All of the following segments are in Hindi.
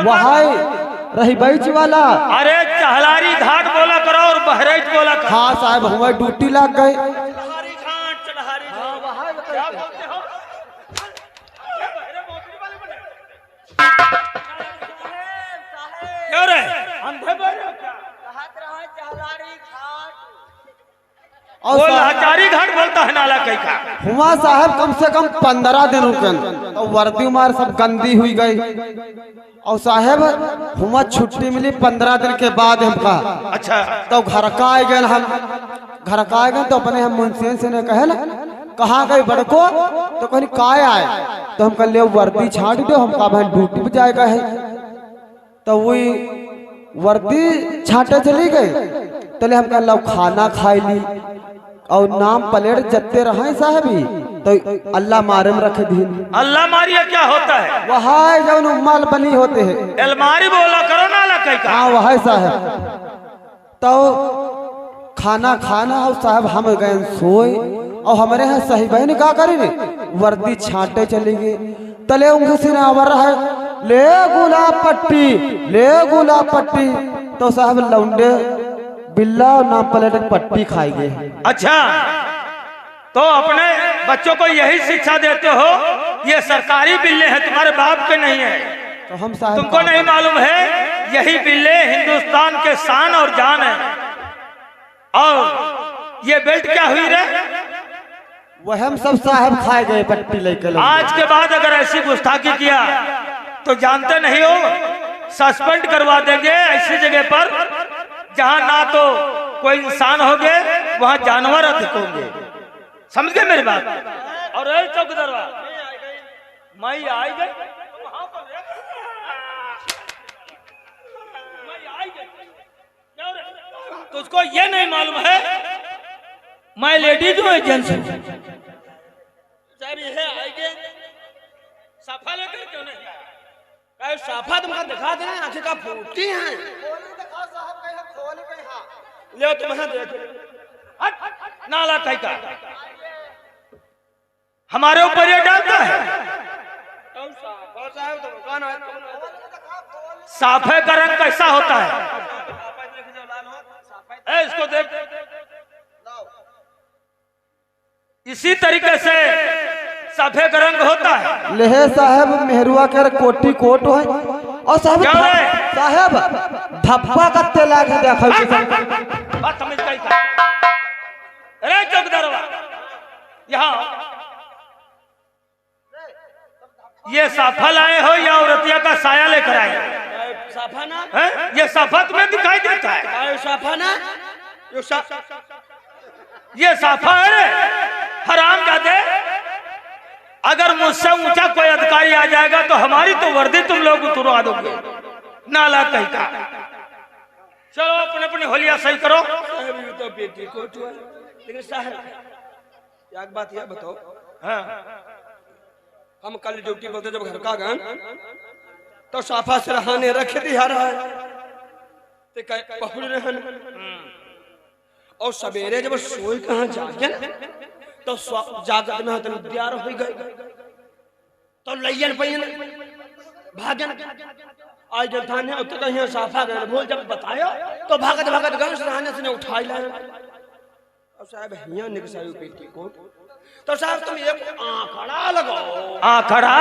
वहाँ रही बैच वाला। अरे चहलारी घाट बोला करो और बहराइच बोला करो। हाँ साहब हमारे ड्यूटी लग गए। चढ़हारी घाट चढ़हारी क्या बोलते हो? क्यों रे अंधे बहरे हो क्या? और वो लाचारी घाट बोलता है नाला कहीं का। हुआ साहब कम से कम 15 दिन रुकन तो वर्दी उमार सब गंदी हुई गई। और साहब हुआ छुट्टी मिली 15 दिन के बाद हमका। अच्छा तो घर का आए गए हम। घर का आए गए तो अपने हम मुंशी से ने कहे कहाँ गए बड़को तो कहनी काय आए तो हम कल वर्दी छाट दो हमका भाई ड्यूटी पे जाएगा है। तो वही वर्दी छाटे चली गई तले हम कल खाना खाई ली और नाम प्लेट जत्ते रहे साहबी तो अल्लाह मारे में रखे दी। अल्लाह मारिया क्या होता है? वहाँ जो माल बनी होते हैं अलमारी बोला करो नाला कहीं का। हाँ वह साहब। तो खाना खाना और साहब हम गए सोए और हमारे यहाँ सही बहन क्या करेंगे वर्दी छाटे चली गई तले उनके सीने आवर है ले गुलाब पट्टी तो साहब लौंडे बिल्ला और नाम प्लेट पट्टी खाई गए। अच्छा तो अपने बच्चों को यही शिक्षा देते हो ये सरकारी बिल्ले हैं तुम्हारे बाप के नहीं है। तो हम साहब तुमको नहीं मालूम है यही बिल्ले हिंदुस्तान के शान और जान है। और ये बेल्ट क्या हुई रे? वह हम सब साहब खाए गए पट्टी लेकर। आज के बाद अगर ऐसी गुस्ताखी किया तो जानते नहीं हो सस्पेंड करवा देंगे ऐसी जगह पर जहां ना तो कोई इंसान होंगे वहां जानवर अधिक होंगे। समझ गए मेरी बात? और चौकीदार मैं आई गई तो उसको ये नहीं मालूम है मैं लेडीज हूँ जेंट्स हूँ। साफा लेकर क्यों नहीं? साफा तुमको दिखा देना आंखें का फूटती हैं। ले तुम्हें देख नाला कहीं का हमारे ऊपर ये डालता है। साफे का रंग कैसा होता है? इसको देख इसी तरीके से साफे का रंग होता है। लेहे साहब मेहरुआ कर कोटी कोट है और साहब साहब धप्पा कत्ते लागे देखो बात समझ गई का? अरे चौकीदारवा यहाँ ये साफा लाए हो या औरतिया का साया लेकर आए? साफा ना है? ये साफा तुम्हें दिखाई देता है? साफा ना ये साफा है रे हराम जादे। अगर मुझसे ऊंचा कोई अधिकारी आ जाएगा तो हमारी तो वर्दी तुम लोग उतरवा दोगे नाला कहीं का। चलो अपने अपने होलिया सही करो। तो बेटी को लेकिन साहब एक बात यह बताओ। हाँ हम कल ड्यूटी बोलते जब घर का गए तो साफा से रहाने रखे दिया रहा और सवेरे जब सोई कहाँ जागे तो जागत में तो तैयार हो गए तो लैयन पैन भागन आज जब थाने तो कहीं साफा गए भूल जब बताया तो भागत भागत गए रहने से उठाई लाए। और साहब हियां निकसाई पेटी कोट तो साहब तुम एक आंकड़ा लगाओ। आंकड़ा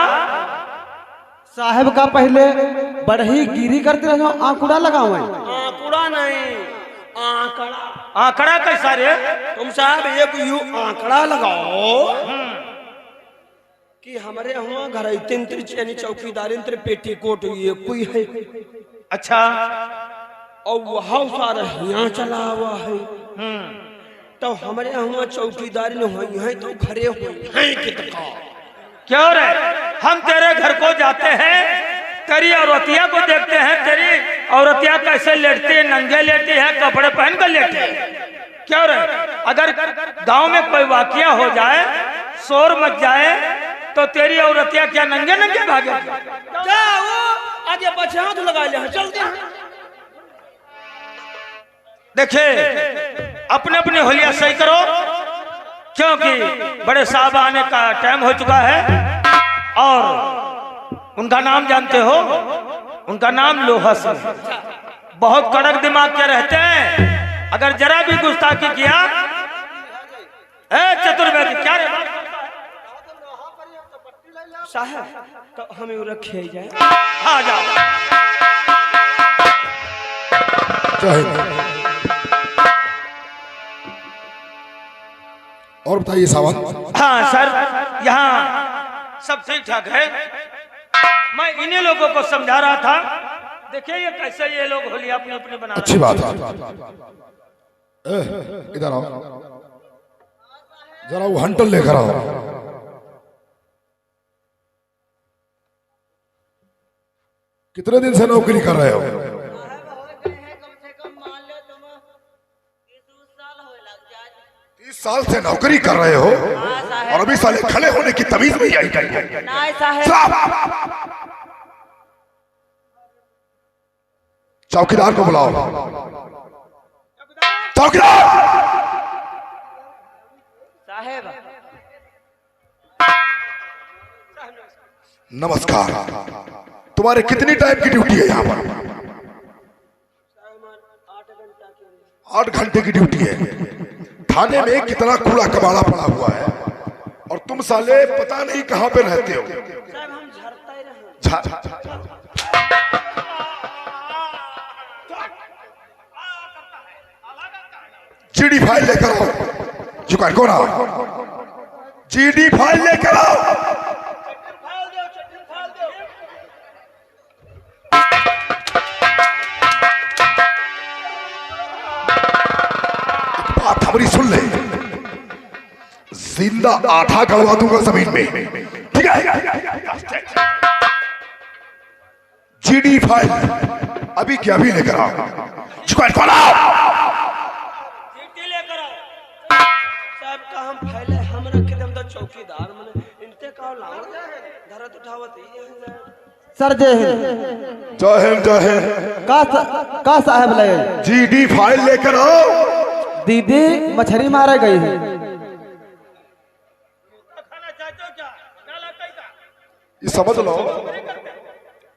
साहब का पहले बढ़ी गिरी करते रहो आंकड़ा लगाओ। आंकड़ा नहीं आंकड़ा। आंकड़ा कैसा रे? तुम साहब एक यू आंकड़ा लगाओ कि हमारे यहाँ घर यानी चौकीदारी पेटी कोट ये कोई है। अच्छा और वह सारा यहाँ चला हुआ है तो हमारे यहाँ चौकीदारी न हुई है तो घरे हुई है कितना। क्यों रे हम तेरे घर को जाते हैं तेरी औरतिया को देखते हैं तेरी औरतिया कैसे लेटती है नंगे लेटी है कपड़े पहन कर लेटी है। क्यों रे अगर गांव में कोई वाकया हो जाए शोर मच जाए तो तेरी औरतिया क्या नंगे नंगे भागे? क्या वो आगे पीछे हाथ लगा ले चलते हैं। देखिए अपने अपने होलिया सही करो क्योंकि बड़े साहब आने का टाइम हो चुका है और उनका नाम जानते हो उनका नाम लोहा सिंह है। बहुत कड़क दिमाग के रहते हैं। अगर जरा भी गुस्ताखी किया, चतुर्वेदी क्या रे साहब तो हमें रखे जाए। आ जाओ। और बताइए साहब। हाँ सर, यहाँ सब ठीक ठाक है। मैं इन्हीं लोगों को समझा रहा था। देखिए ये कैसे ये लोग होली अपनी अपनी बना रहे हैं। अच्छी बात है। इधर आओ, जरा वो हंटल लेकर आओ। कितने दिन से नौकरी कर रहे हो? 30 साल से नौकरी कर रहे हो और अभी साले खड़े होने की तमीज नहीं आई कहीं। चौकीदार को बुलाओ। चौकीदार साहेब नमस्कार। तुम्हारे कितनी टाइम की ड्यूटी है यहाँ पर? 8 घंटे की ड्यूटी है। थाने में कितना कूड़ा कबाड़ा पड़ा हुआ है और तुम साले पता नहीं कहाँ पे रहते हो। साहब हम झरता ही रहे। जीडी फाइल लेकर आओ। चुका कौन आओ? जीडी फाइल लेकर आओ। बात हमारी सुन ले, जिंदा आधा गड़वा दूंगा जमीन में, ठीक है? जीडी फाइल अभी क्या अभी लेकर आओ। चुका कौन आओ? साहब का हम फैले हम रखे दम तो चौकीदार मने इनते का लाओ धरत उठावत ही है। सर जय हिंद। जय हिंद जय हिंद। का साहब ले जीडी फाइल लेकर आओ। दीदी मछली मारे गई है। ये समझ लो,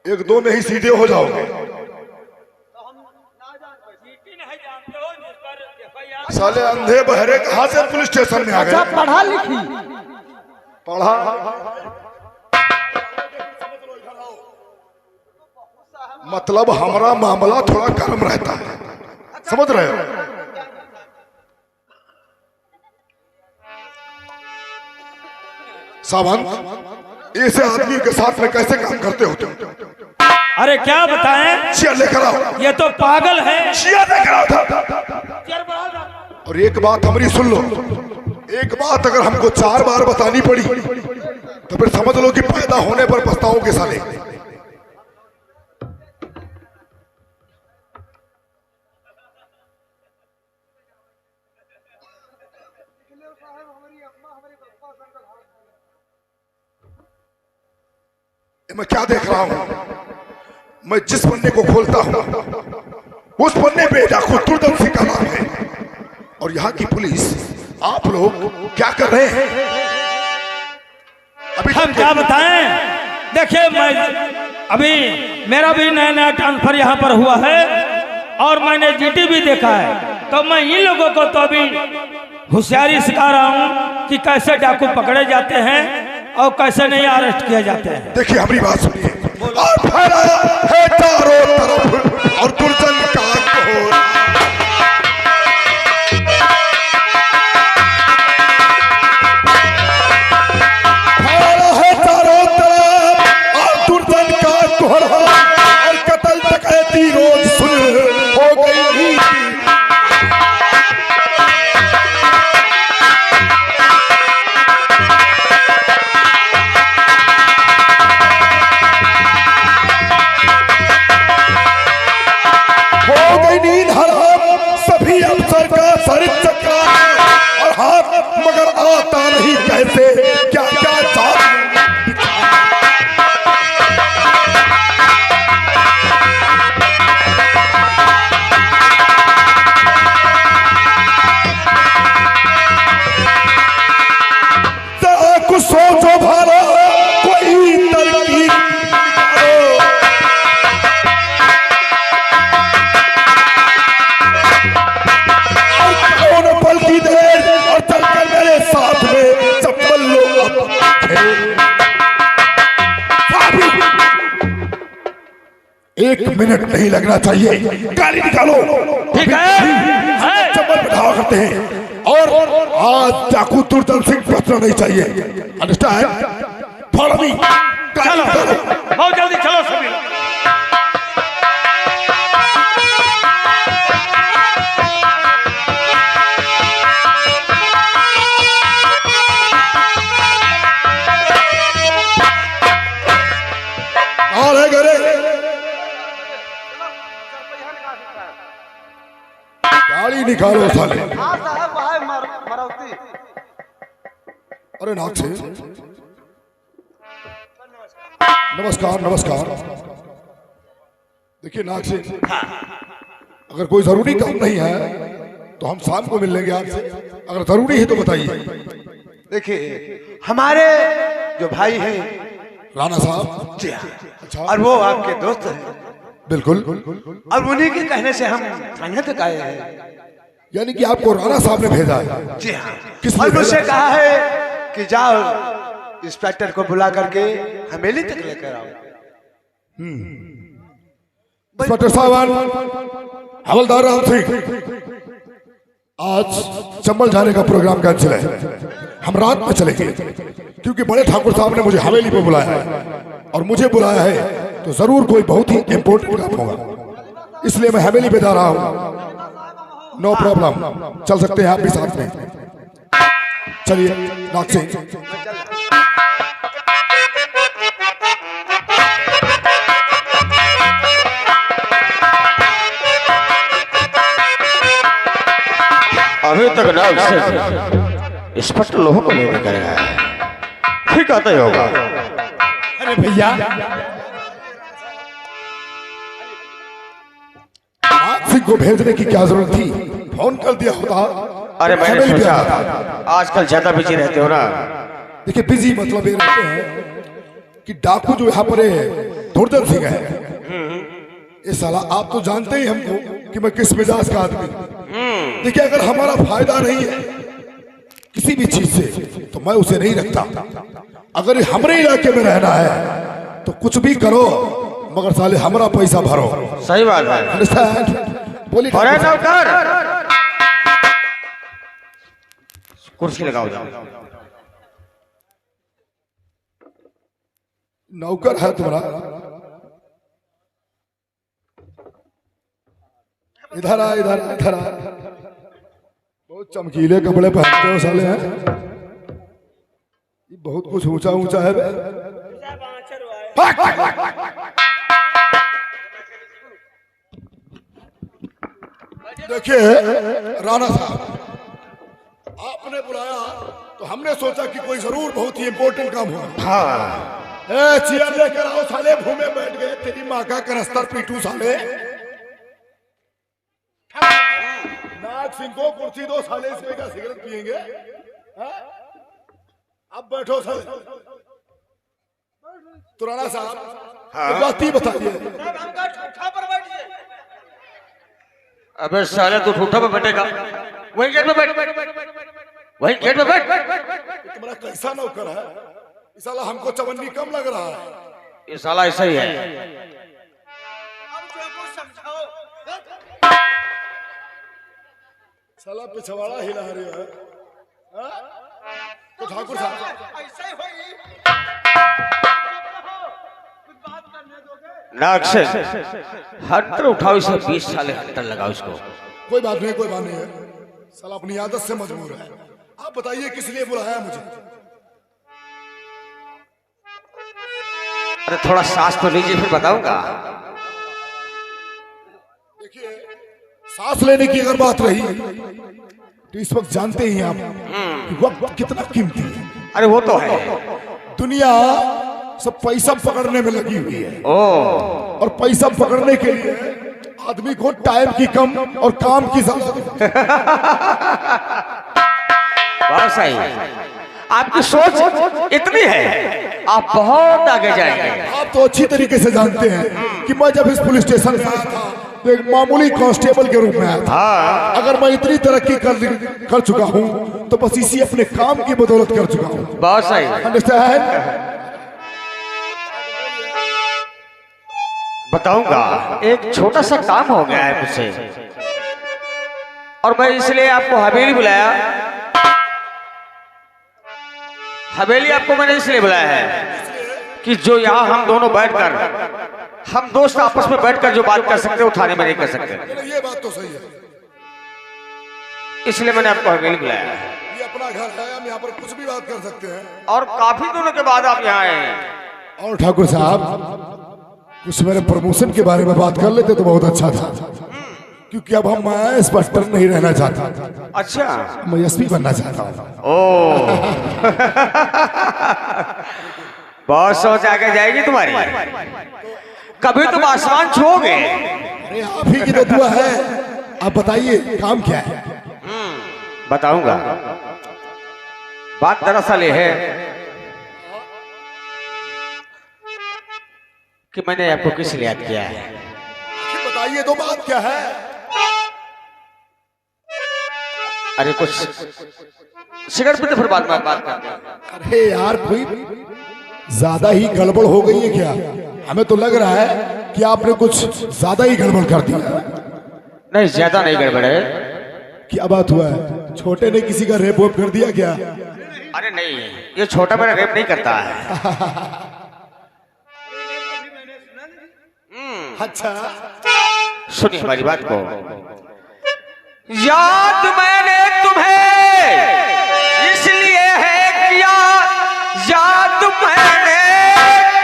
1-2 में ही सीधे हो जाओगे। साले अंधे बहरे कहां से पुलिस स्टेशन में आ गए? पढ़ा लिखी पढ़ा। मतलब हमारा मामला थोड़ा गर्म रहता है, समझ रहे हो? सावंत, ऐसे आदमी के साथ में कैसे काम करते हो तुम? अरे क्या बताएं, चेयर लेकर आओ। ये तो पागल है। चेयर लेकर आओ था। और एक बात हमारी सुन लो, एक बात अगर हमको 4 बार बतानी पड़ी तो फिर समझ लो कि पैदा होने पर पछताओगे साले। मैं क्या देख रहा हूं? मैं जिस पन्ने को खोलता हूं उस पन्ने पे डाकू तुर्दम का नाम है। और यहाँ की पुलिस, आप लोग क्या कर रहे हैं? अभी हम क्या बताएं? देखिए मैं अभी मेरा भी नया नया ट्रांसफर यहाँ पर हुआ है और मैंने जीटी भी देखा है, तो मैं इन लोगों को तो अभी होशियारी सिखा रहा हूँ कि कैसे डाकू पकड़े जाते हैं और कैसे नहीं अरेस्ट किए जाते हैं। देखिए हमारी बात सुनिए। और फैलाया है चारों तरफ और दुर्जन का घोर। फैला है चारों तरफ और दुर्जन का घोर और कत्ल डकैती रोज सुन हो गई। 1 मिनट नहीं लगना चाहिए। गाड़ी निकालो। ठीक है। चप्पल बैठावा करते हैं और आज डाकू दुर्जन सिंह बचना नहीं चाहिए। अंडरस्टैंड? Follow me. चलो बहुत जल्दी चलो सभी लोग। और है घरे गाड़ी निकालो साले। हाँ साहब वहाँ है मारुति। अरे नाक से नमस्कार नमस्कार। देखिए नाक से, अगर कोई जरूरी काम नहीं है तो हम शाम को मिल लेंगे आपसे। अगर जरूरी है तो बताइए। देखिए हमारे जो भाई हैं राणा साहब। जी हाँ, अच्छा। और वो आपके दोस्त हैं, बिल्कुल। और उन्हीं के कहने से हम थाने तक आए हैं। यानी कि आपको राणा साहब ने भेजा है? जी हाँ। किसने और मुझसे भेजा? कहा है कि जाओ इंस्पेक्टर को बुला करके हवेली तक लेकर आओ। इंस्पेक्टर साहब, हवलदार राम सिंह, आज चंबल जाने का प्रोग्राम कैंसिल है। हम रात में चलेंगे क्योंकि बड़े ठाकुर साहब ने मुझे हवेली पे बुलाया है और मुझे बुलाया है तो जरूर कोई बहुत ही इंपॉर्टेंट काम होगा, इसलिए मैं हवेली पे जा रहा हूँ। नो प्रॉब्लम, चल सकते हैं आप भी साथ में। चलिए नाग सिंह। अभी तक ना स्पष्ट लोगों को नहीं कर रहा है। ठीक आता ही होगा। अरे भैया, नाग सिंह को भेजने की क्या जरूरत थी? फोन कर दिया होता। अरे मैंने हवेली पे सोचा आता। आजकल ज्यादा बिजी रहते हो ना। देखिए बिजी मतलब ये रहते हैं कि डाकू जो यहाँ पर दुर्जन सिंह है, ये साला आप तो जानते ही हमको कि मैं किस मिजाज का आदमी। देखिए अगर हमारा फायदा नहीं है किसी भी चीज से तो मैं उसे नहीं रखता। अगर हमारे इलाके में रहना है तो कुछ भी करो मगर साले हमारा पैसा भरो। सही बात है। बोली अरे नौकर, कुर्सी लगाओ जाओ। नौकर है तुम्हारा? इधर आ इधर आ इधर आ। बहुत चमकीले कपड़े पहनते हो साले हैं। ये बहुत कुछ ऊंचा ऊंचा है बे। देखिए राणा साहब, आपने बुलाया तो हमने सोचा कि कोई जरूर बहुत ही इंपॉर्टेंट काम होगा। हाँ। चेयर लेकर आओ साले, भूमे बैठ गए। तेरी माँ का कनस्तर पीटू साले। नाग सिंह को कुर्सी दो साले, इसमें क्या सिगरेट पियेंगे? अब बैठो साले। तो राणा साहब बात ही बताइए। अबे साले तू ठूठा पे बैठेगा, वही गेट पे बैठ, वही गेट पे बैठ। तुम्हारा कैसा नौकर है? इस साला हमको चवन्नी कम लग रहा है। ये साला ऐसा ही है। साला पिछवाड़ा हिला रही है। तो ठाकुर साहब नाक से हट्टर उठाओ इसे, 20 साल हट्टर लगाओ इसको। कोई बात नहीं, कोई बात नहीं है। साला अपनी आदत से मजबूर है। आप बताइए किस लिए बुलाया मुझे? अरे थोड़ा सांस तो लीजिए फिर बताऊंगा। देखिए सांस लेने की अगर बात रही तो इस वक्त जानते ही आप कि वक्त कितना कीमती है। अरे वो तो है। दुनिया सब पैसा पकड़ने में लगी हुई है। ओ, और पैसा पकड़ने के लिए आदमी को टाइम की कम और काम की ज्यादा। बहुत सही। आपकी सोच इतनी है, आप बहुत आगे जाएंगे। आप तो अच्छी तरीके से जानते हैं कि मैं जब इस पुलिस स्टेशन में आया था तो एक मामूली कांस्टेबल के रूप में आया था। अगर मैं इतनी तरक्की कर चुका हूँ तो बस इसी अपने काम की बदौलत कर चुका हूँ। बहुत सही। अंडरस्टैंड? बताऊंगा। एक छोटा सा काम हो गया है मुझसे, और मैं इसलिए आपको हवेली बुलाया। हवेली आपको मैंने इसलिए बुलाया है कि जो यहाँ हम दोनों बैठकर, हम दोस्त आपस में बैठकर जो बात कर सकते वो थाने में नहीं कर सकते। ये बात तो सही है, इसलिए मैंने आपको हवेली बुलाया है। ये अपना घर है, हम यहाँ पर कुछ भी बात कर सकते हैं। और काफी दिनों के बाद आप यहाँ आए हैं। और ठाकुर साहब, कुछ मेरे प्रमोशन के बारे में बात कर लेते तो बहुत अच्छा था, क्योंकि अब हम इंस्पेक्टर नहीं रहना चाहता, अच्छा, मैं एसपी बनना चाहता हूँ। ओ बहुत सोच आगे जाएगी तुम्हारी। कभी तुम आसमान छूओगे। अरे आप ही की तो दुआ है। आप बताइए काम क्या है? बताऊंगा। बात दरअसल ये है कि मैंने आपको किस लिए याद किया है। बताइए तो बात क्या है? अरे कुछ सिगरेट पीते फिर बाद में बात करते हैं। अरे यार, कोई ज्यादा ही गड़बड़ हो गई है क्या? हमें तो लग रहा है कि आपने कुछ ज्यादा ही गड़बड़ कर दिया। नहीं, ज्यादा नहीं गड़बड़ है। क्या बात हुआ है? छोटे ने किसी का रेप वेप कर दिया क्या? अरे नहीं, ये छोटा मेरा रेप नहीं करता है। अच्छा, सुनिए हमारी बात को। याद मैंने तुम्हें इसलिए है किया, याद मैंने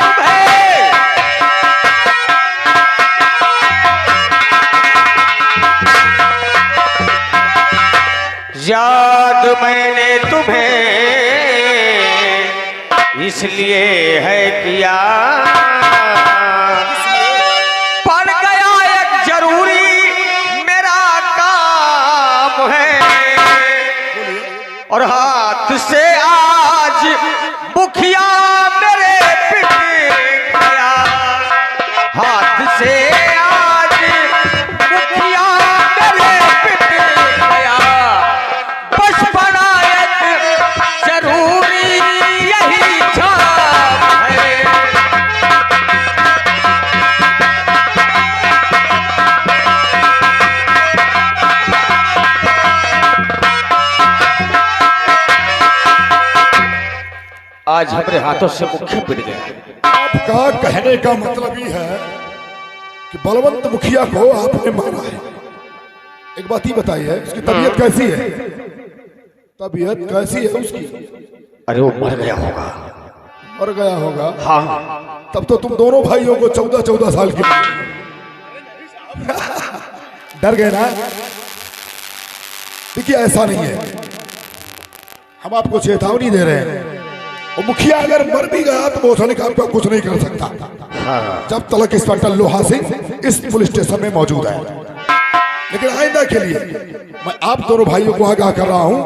तुम्हें, याद मैंने तुम्हें इसलिए है किया, पड़ गया एक जरूरी मेरा काम है, और हाथ से आज मुखिया मेरे पिट गया, हाथ से आज मुखिया मेरे पिट गया, बचपना एक जरूरी यही काम है। आज हमारे हाथों से मुखिया पिट गया। आपका कहने का मतलब ये है कि बलवंत मुखिया को आपने मारा है। एक बात ही बताइए, उसकी तबीयत कैसी है? तबीयत कैसी है उसकी? अरे वो मर गया होगा। मर गया होगा? हाँ। तब तो तुम दोनों भाइयों को 14-14 साल की डर गए ना? देखिए, ऐसा नहीं है, हम आपको चेतावनी दे रहे हैं। और मुखिया अगर मर भी गया तो मौसम का आपका कुछ नहीं कर सकता, जब तक इंस्पेक्टर लोहा सिंह इस पुलिस स्टेशन में मौजूद है। लेकिन आइंदा के लिए मैं आप दोनों भाइयों को आगाह कर रहा हूं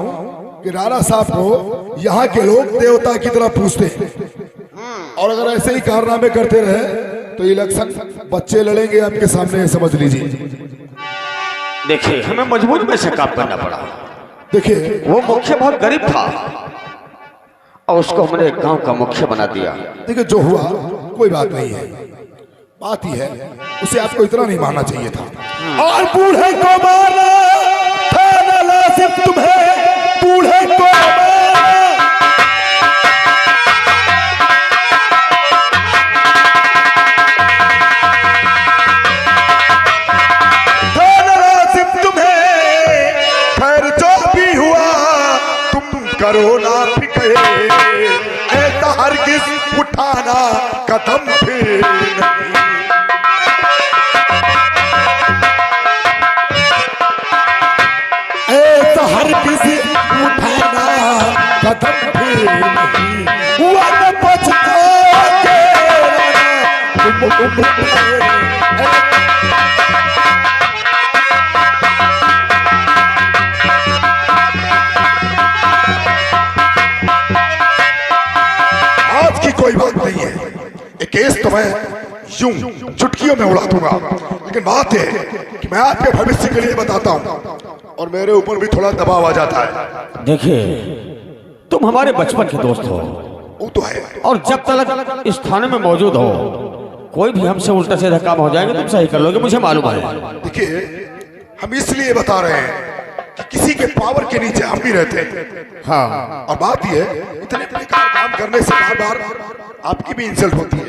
कि राणा साहब को यहाँ के लोग देवता की तरह पूछते हैं, और अगर ऐसे ही कारनामे करते रहे तो इलेक्शन बच्चे लड़ेंगे आपके सामने, समझ लीजिए। देखिए, हमें मजबूरी में से काम करना पड़ा। देखिए, वो मुखिया बहुत गरीब था और उसको हमने एक गांव का मुखिया बना दिया। देखिए, जो हुआ कोई बात नहीं है, बात ही है उसे आपको इतना नहीं मानना चाहिए था। और बूढ़े को मारना था ना लाजिम तुम्हें, बूढ़े को मारना। था ना लाजिम तुम्हें, खैर जो भी हुआ तुम करो ना फिक्र, ऐसा हरगिज़ उठाना कदम फिर नहीं। ऐसा हरगिज़ उठाना कदम फिर नहीं, हुआ न पछताओगे तुम कोई बात नहीं है। एक केस तो मैं यूं चुटकियों में उड़ा दूंगा, लेकिन बात है कि मैं आपके भविष्य के लिए बताता हूं, और मेरे ऊपर भी थोड़ा दबाव आ जाता है। देखिए, तुम हमारे बचपन के दोस्त हो, वो तो है, और जब तक इस थाने में मौजूद हो कोई भी हमसे उल्टा सीधा काम हो जाएगा तुम सही कर लोगे, मुझे मालूम है। देखिए, हम इसलिए बता रहे हैं कि किसी के पावर के नीचे हम भी रहते हैं। हाँ, और बात यह है, इतने बेकार काम करने से बार बार आपकी भी इंसल्ट होती है।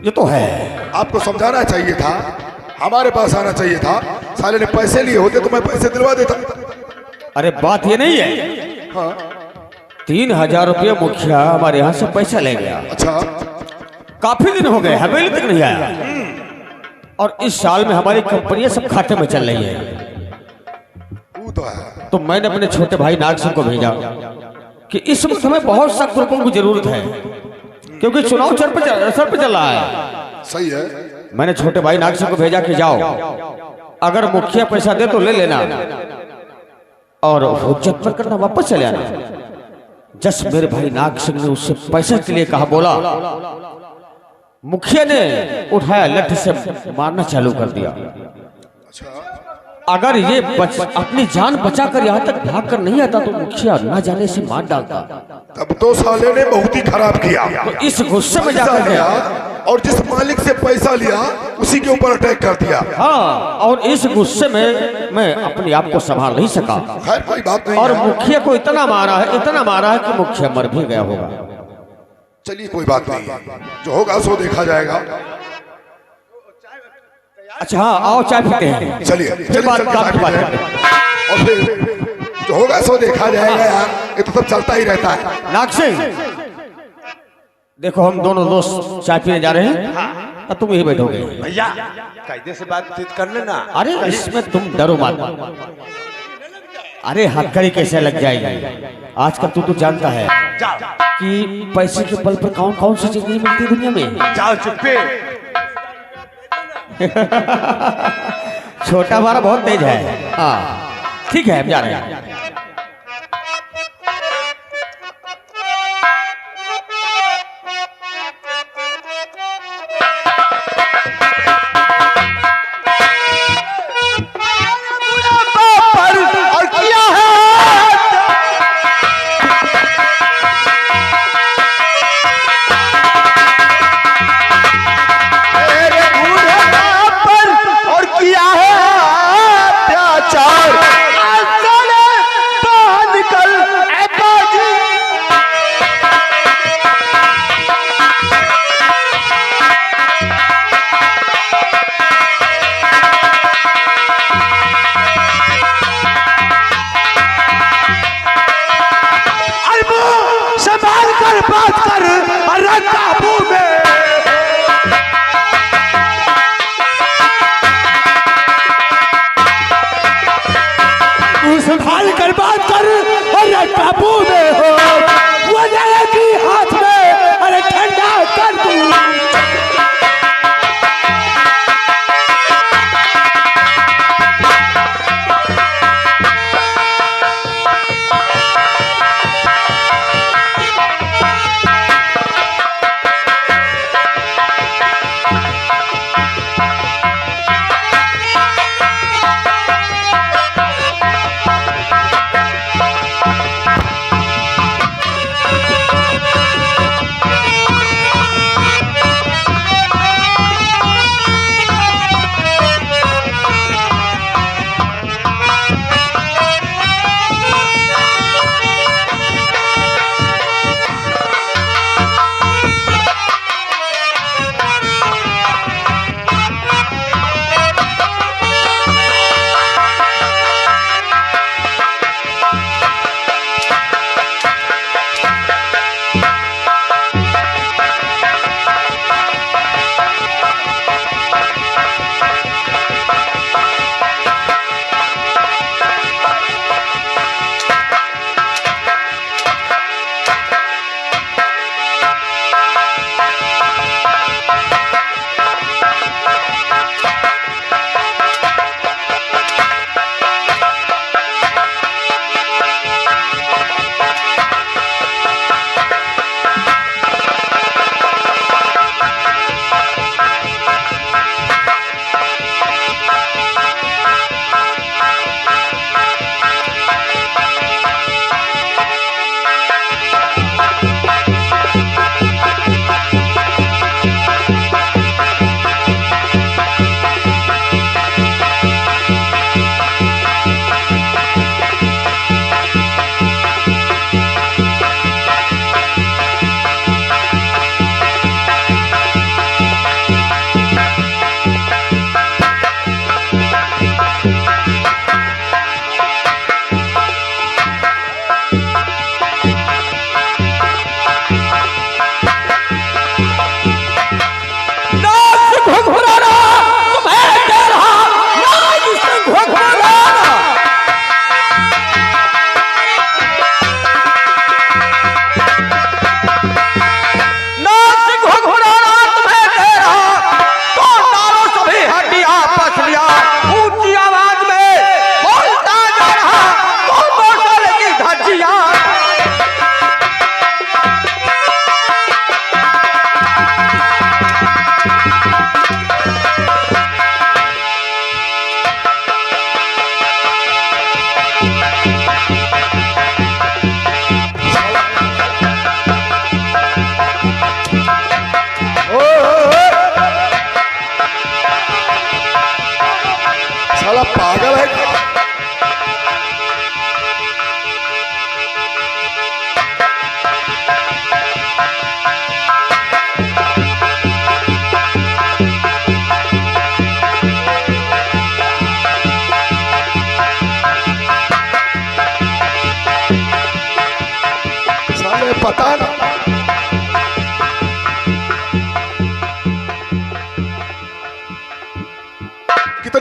ये तो है। आपको समझाना चाहिए था, हमारे पास आना चाहिए था। साले ने पैसे लिए होते तो मैं पैसे दिलवा देता। अरे बात ये नहीं है। हाँ, 3000 रुपये मुखिया हमारे यहाँ से पैसा ले गया। अच्छा, काफी दिन हो गए, हवेली तक नहीं आया। और इस साल में हमारी कंपनियां सब खाते में चल रही है। वो तो है। तो मैंने अपने छोटे भाई नाग सिंह को भेजा कि इस वक्त हमें बहुत सख्त रुपयों की जरूरत है, क्योंकि चुनाव सर पे चल रहा है। सही है। मैंने छोटे भाई नाग सिंह को भेजा कि जाओ, अगर मुखिया पैसा दे तो ले लेना और हुज्जत पर करना, वापस चले आना। जस मेरे भाई नाग सिंह ने उससे पैसे के लिए कहा, बोला, मुखिया ने उठाया, लठ से मारना चालू कर दिया। अगर ये अपनी जान बचाकर यहाँ तक भाग कर नहीं आता तो मुखिया ना जाने से मार डालता। तब तो साले ने बहुत ही खराब किया। तो इस गुस्से में जाकर गया और जिस मालिक से पैसा लिया उसी के ऊपर अटैक कर दिया। हाँ, और इस गुस्से में मैं अपने आप को संभाल नहीं सका। खैर कोई बात नहीं और है। मुखिया को इतना मारा है कि मुखिया मर भी गया होगा। चलिए कोई बात नहीं है, जो होगा सो देखा जाएगा। अच्छा हाँ, आओ चाय पीते हैं। चलिए फिर बात करते हैं। और फिर जो होगा सो देखा जाएगा यार, ये तो सब चलता ही रहता है। नाग सिंह, देखो हम दोनों दोस्त चाय पीने जा रहे हैं, तुम यही बैठोगे। भैया कायदे से बातचीत कर लेना। अरे इसमें तुम डरो मत। अरे हथकड़ी कैसे लग जाएगी, आजकल तू तो जानता है कि पैसे के बल पर कौन कौन सी चीज नहीं मिलती दुनिया में। जाओ चुप्पे। छोटा हमारा बहुत तेज है। हाँ ठीक है, हम जा रहे हैं।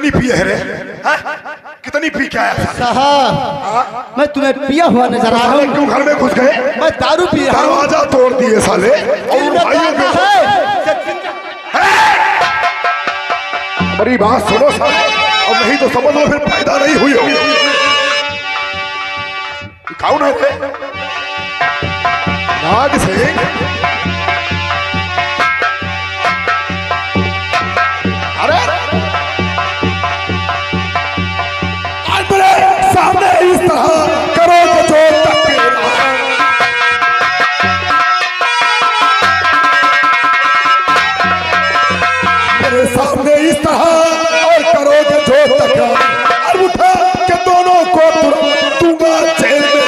कितनी पी है रे? हाँ? कितनी पी के आया था? साहब मैं तुम्हें पिया हुआ नजर आ रहा साले हूँ। क्यों घर में घुस गए? मैं दारू पी रहा हूँ। दरवाजा तोड़ दिए साले। और भाइयों के मेरी बात सुनो साहब, और नहीं तो समझ लो फिर पैदा नहीं हुई होगी। कौन है रे? नाग सिंह। अरे आज मेरे सामने इस तरह करो तो जो मेरे सामने इस तरह और करोगे जो तक और उठा के दोनों को तुरंत दूंगा जेल में।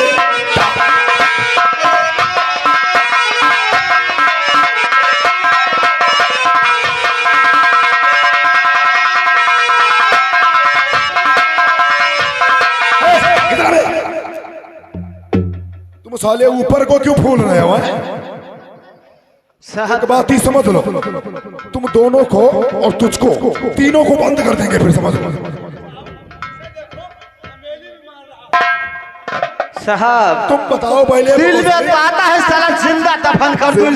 तुम साले ऊपर को क्यों फूल रहे हो? एक बात ही समझ लो, तुम दोनों को और तुझको तीनों को बंद कर देंगे फिर, समझ लो। साहब तुम बताओ पहले। दिल में तो आता है साला जिंदा दफन कर दूं।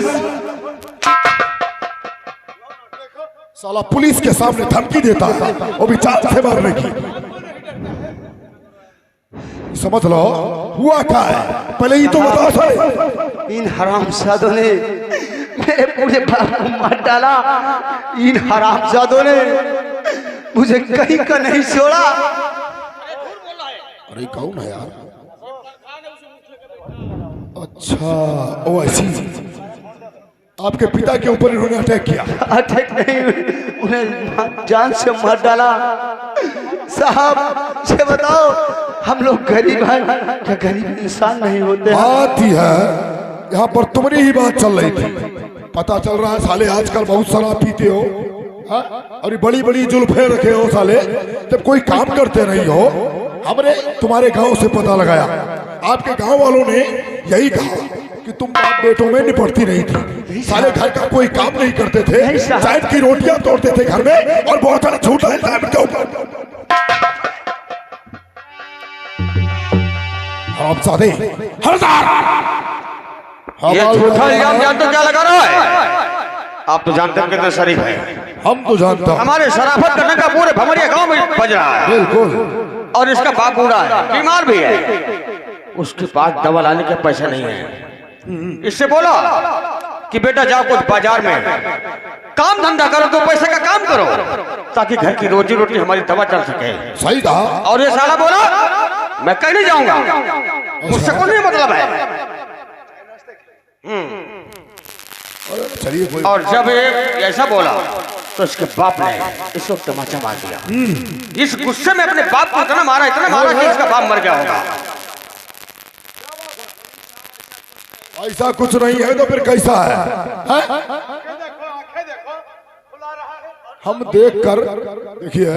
साला पुलिस के सामने धमकी देता है, वो भी जान से मारने की। समझ लो हुआ क्या है, पहले ही तो बताओ साले। इन हरामजादों ने मेरे पूरे बाप को मार डाला। इन हरामजादों ने मुझे कहीं का नहीं छोड़ा। अरे कौन है यार? अच्छा ओ ऐसी आपके पिता के ऊपर इन्होंने अटैक किया? अटैक नहीं, उन्हें जान से मार डाला। साहब ये बताओ, हम लोग गरीब हैं क्या? गरीब इंसान नहीं होते? बात ही है यहाँ पर तुम्हारी ही बात चल रही थी। पता चल रहा है साले आजकल बहुत सारा पीते हो, हाँ? और बड़ी बड़ी जुल्फे रखे हो साले, जब कोई काम करते नहीं हो। हमने तुम्हारे गांव से पता लगाया, आपके गांव वालों ने यही कहा कि तुम बाप बेटों में निपटती नहीं थी। साले घर का कोई काम नहीं करते थे, चाय की रोटियां तोड़ते थे घर में, और बहुत सारा झूठ है टाइम के ऊपर। आप सादे ये झूठा इल्जाम जानते हो क्या लगा रहा है? आप तो जानते हैं कितने शरीफ हैं। हम तो जानता हूं। हमारे शराफत करने का पूरे भमरिया गांव में बज रहा है। बिल्कुल। और इसका बाप बूढ़ा है, बीमार भी है, उसके पास दवा लाने के पैसे नहीं है। इससे बोला कि बेटा जाओ कुछ बाजार में काम धंधा करो, तो पैसे का काम करो, ताकि घर की रोजी रोटी हमारी दवा चल सके। सही कहा। और ये साला बोला मैं कहीं नहीं जाऊंगा, मुझसे कोई नहीं मतलब है। चलिए कोई। और जब ये ऐसा बोला तो इसके बाप ने इसको तमाचा मार दिया। इस गुस्से में अपने बाप को इतना मारा कि इसका बाप मर गया होगा। ऐसा कुछ नहीं है तो फिर कैसा है, है? हम देखकर देखिए,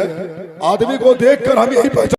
आदमी को देखकर हम यही पहचान